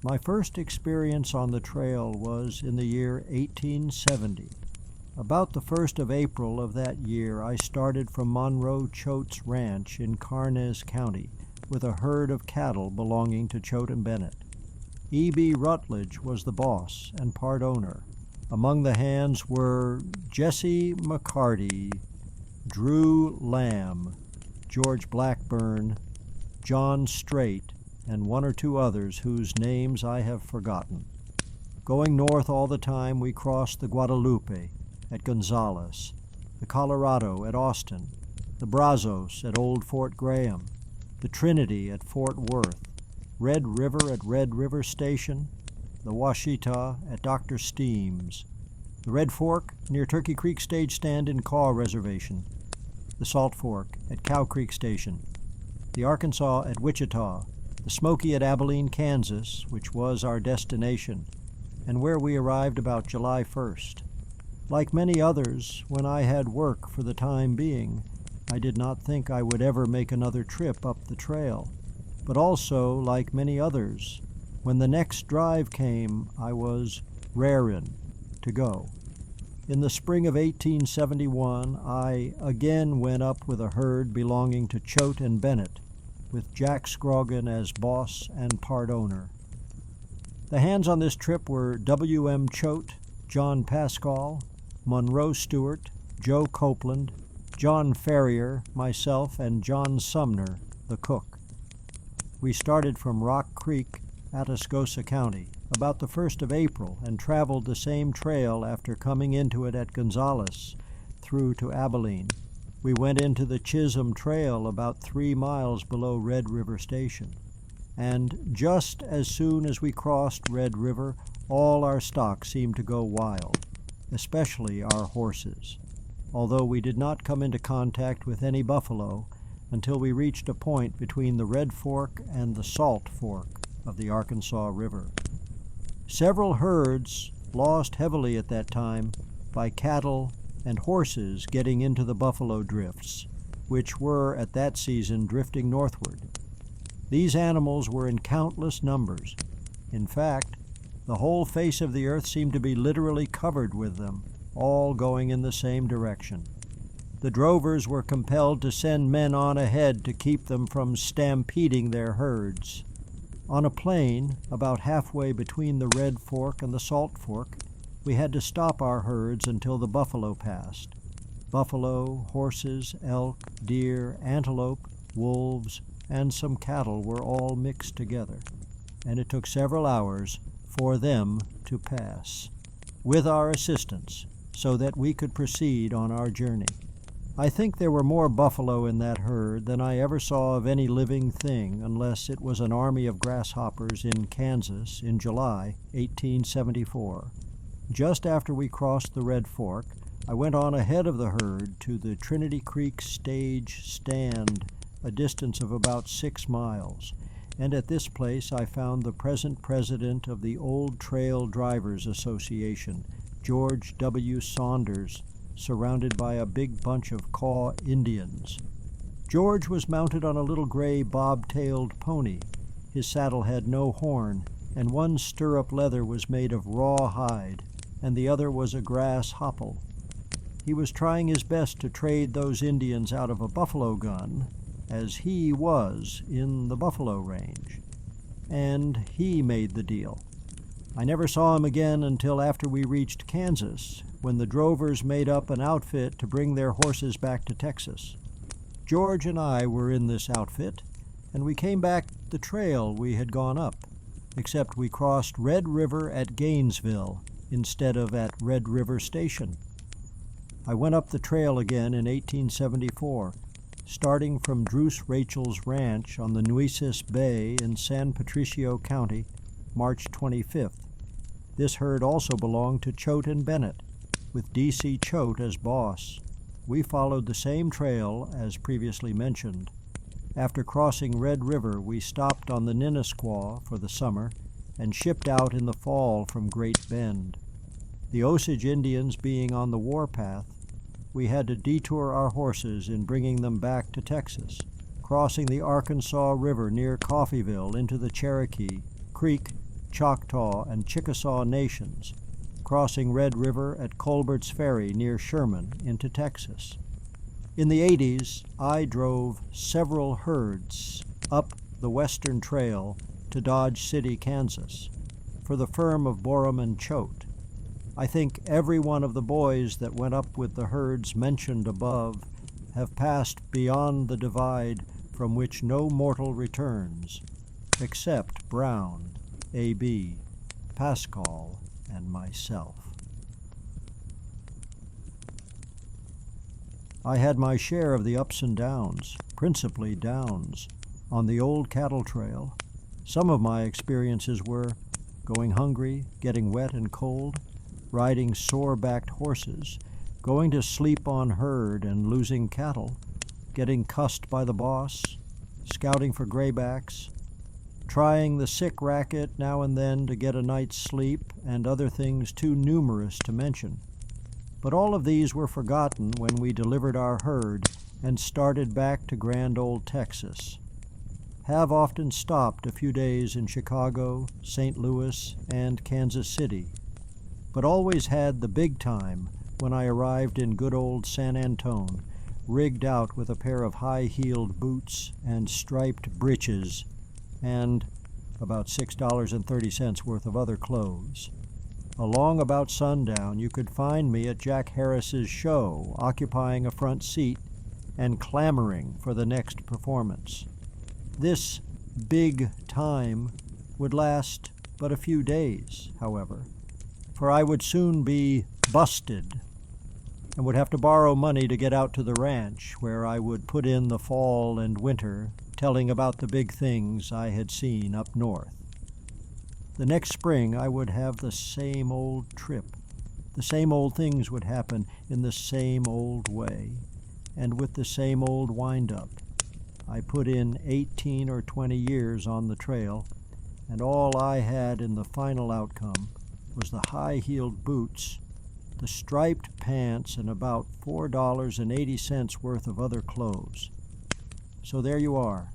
My first experience on the trail was in the year 1870. About the 1st of April of that year, I started from Monroe Choate's ranch in Karnes County with a herd of cattle belonging to Choate and Bennett. E.B. Rutledge was the boss and part owner. Among the hands were Jesse McCarty, Drew Lamb, George Blackburn, John Strait, and one or two others whose names I have forgotten. Going north all the time, we crossed the Guadalupe at Gonzales, the Colorado at Austin, the Brazos at Old Fort Graham, the Trinity at Fort Worth, Red River at Red River Station, the Washita at Dr. Steam's, the Red Fork near Turkey Creek Stage Stand in Kaw Reservation, the Salt Fork at Cow Creek Station, the Arkansas at Wichita, the Smoky at Abilene, Kansas, which was our destination, and where we arrived about July 1st. Like many others, when I had work for the time being, I did not think I would ever make another trip up the trail. But also, like many others, when the next drive came, I was rarin' to go. In the spring of 1871, I again went up with a herd belonging to Choate and Bennett, with Jack Scroggin as boss and part owner. The hands on this trip were W.M. Choate, John Pascal, Monroe Stewart, Joe Copeland, John Ferrier, myself, and John Sumner, the cook. We started from Rock Creek, Atascosa County, about the 1st of April, and traveled the same trail after coming into it at Gonzales through to Abilene. We went into the Chisholm Trail about 3 miles below Red River Station. And just as soon as we crossed Red River, all our stock seemed to go wild, especially our horses, although we did not come into contact with any buffalo until we reached a point between the Red Fork and the Salt Fork of the Arkansas River. Several herds lost heavily at that time by cattle and horses getting into the buffalo drifts, which were at that season drifting northward. These animals were in countless numbers. In fact, the whole face of the earth seemed to be literally covered with them, all going in the same direction. The drovers were compelled to send men on ahead to keep them from stampeding their herds. On a plain, about halfway between the Red Fork and the Salt Fork, we had to stop our herds until the buffalo passed. Buffalo, horses, elk, deer, antelope, wolves, and some cattle were all mixed together, and it took several hours for them to pass, with our assistance, so that we could proceed on our journey. I think there were more buffalo in that herd than I ever saw of any living thing, unless it was an army of grasshoppers in Kansas in July 1874. Just after we crossed the Red Fork, I went on ahead of the herd to the Trinity Creek Stage Stand, a distance of about 6 miles, and at this place I found the present president of the Old Trail Drivers Association, George W. Saunders, surrounded by a big bunch of Kaw Indians. George was mounted on a little gray bob-tailed pony. His saddle had no horn, and one stirrup leather was made of raw hide, and the other was a grass hopple. He was trying his best to trade those Indians out of a buffalo gun, as he was in the buffalo range, and he made the deal. I never saw him again until after we reached Kansas, when the drovers made up an outfit to bring their horses back to Texas. George and I were in this outfit, and we came back the trail we had gone up, except we crossed Red River at Gainesville instead of at Red River Station. I went up the trail again in 1874, starting from Druce Rachel's ranch on the Nueces Bay in San Patricio County, March 25th. This herd also belonged to Choate and Bennett, with D.C. Choate as boss. We followed the same trail as previously mentioned. After crossing Red River, we stopped on the Ninnisquaw for the summer and shipped out in the fall from Great Bend. The Osage Indians being on the warpath, we had to detour our horses in bringing them back to Texas, crossing the Arkansas River near Coffeyville into the Cherokee Creek Choctaw, and Chickasaw nations, crossing Red River at Colbert's Ferry near Sherman into Texas. In the 80s, I drove several herds up the Western Trail to Dodge City, Kansas, for the firm of Borroum and Choate. I think every one of the boys that went up with the herds mentioned above have passed beyond the divide from which no mortal returns, except Brown, A.B., Pascal, and myself. I had my share of the ups and downs, principally downs, on the old cattle trail. Some of my experiences were going hungry, getting wet and cold, riding sore-backed horses, going to sleep on herd and losing cattle, getting cussed by the boss, scouting for graybacks, trying the sick racket now and then to get a night's sleep, and other things too numerous to mention. But all of these were forgotten when we delivered our herd and started back to grand old Texas. Have often stopped a few days in Chicago, St. Louis, and Kansas City, but always had the big time when I arrived in good old San Antone, rigged out with a pair of high-heeled boots and striped breeches and about $6.30 worth of other clothes. Along about sundown, you could find me at Jack Harris's show, occupying a front seat and clamoring for the next performance. This big time would last but a few days, however, for I would soon be busted and would have to borrow money to get out to the ranch, where I would put in the fall and winter telling about the big things I had seen up north. The next spring I would have the same old trip. The same old things would happen in the same old way, and with the same old wind-up. I put in 18 or 20 years on the trail, and all I had in the final outcome was the high-heeled boots, the striped pants, and about $4.80 worth of other clothes. So there you are.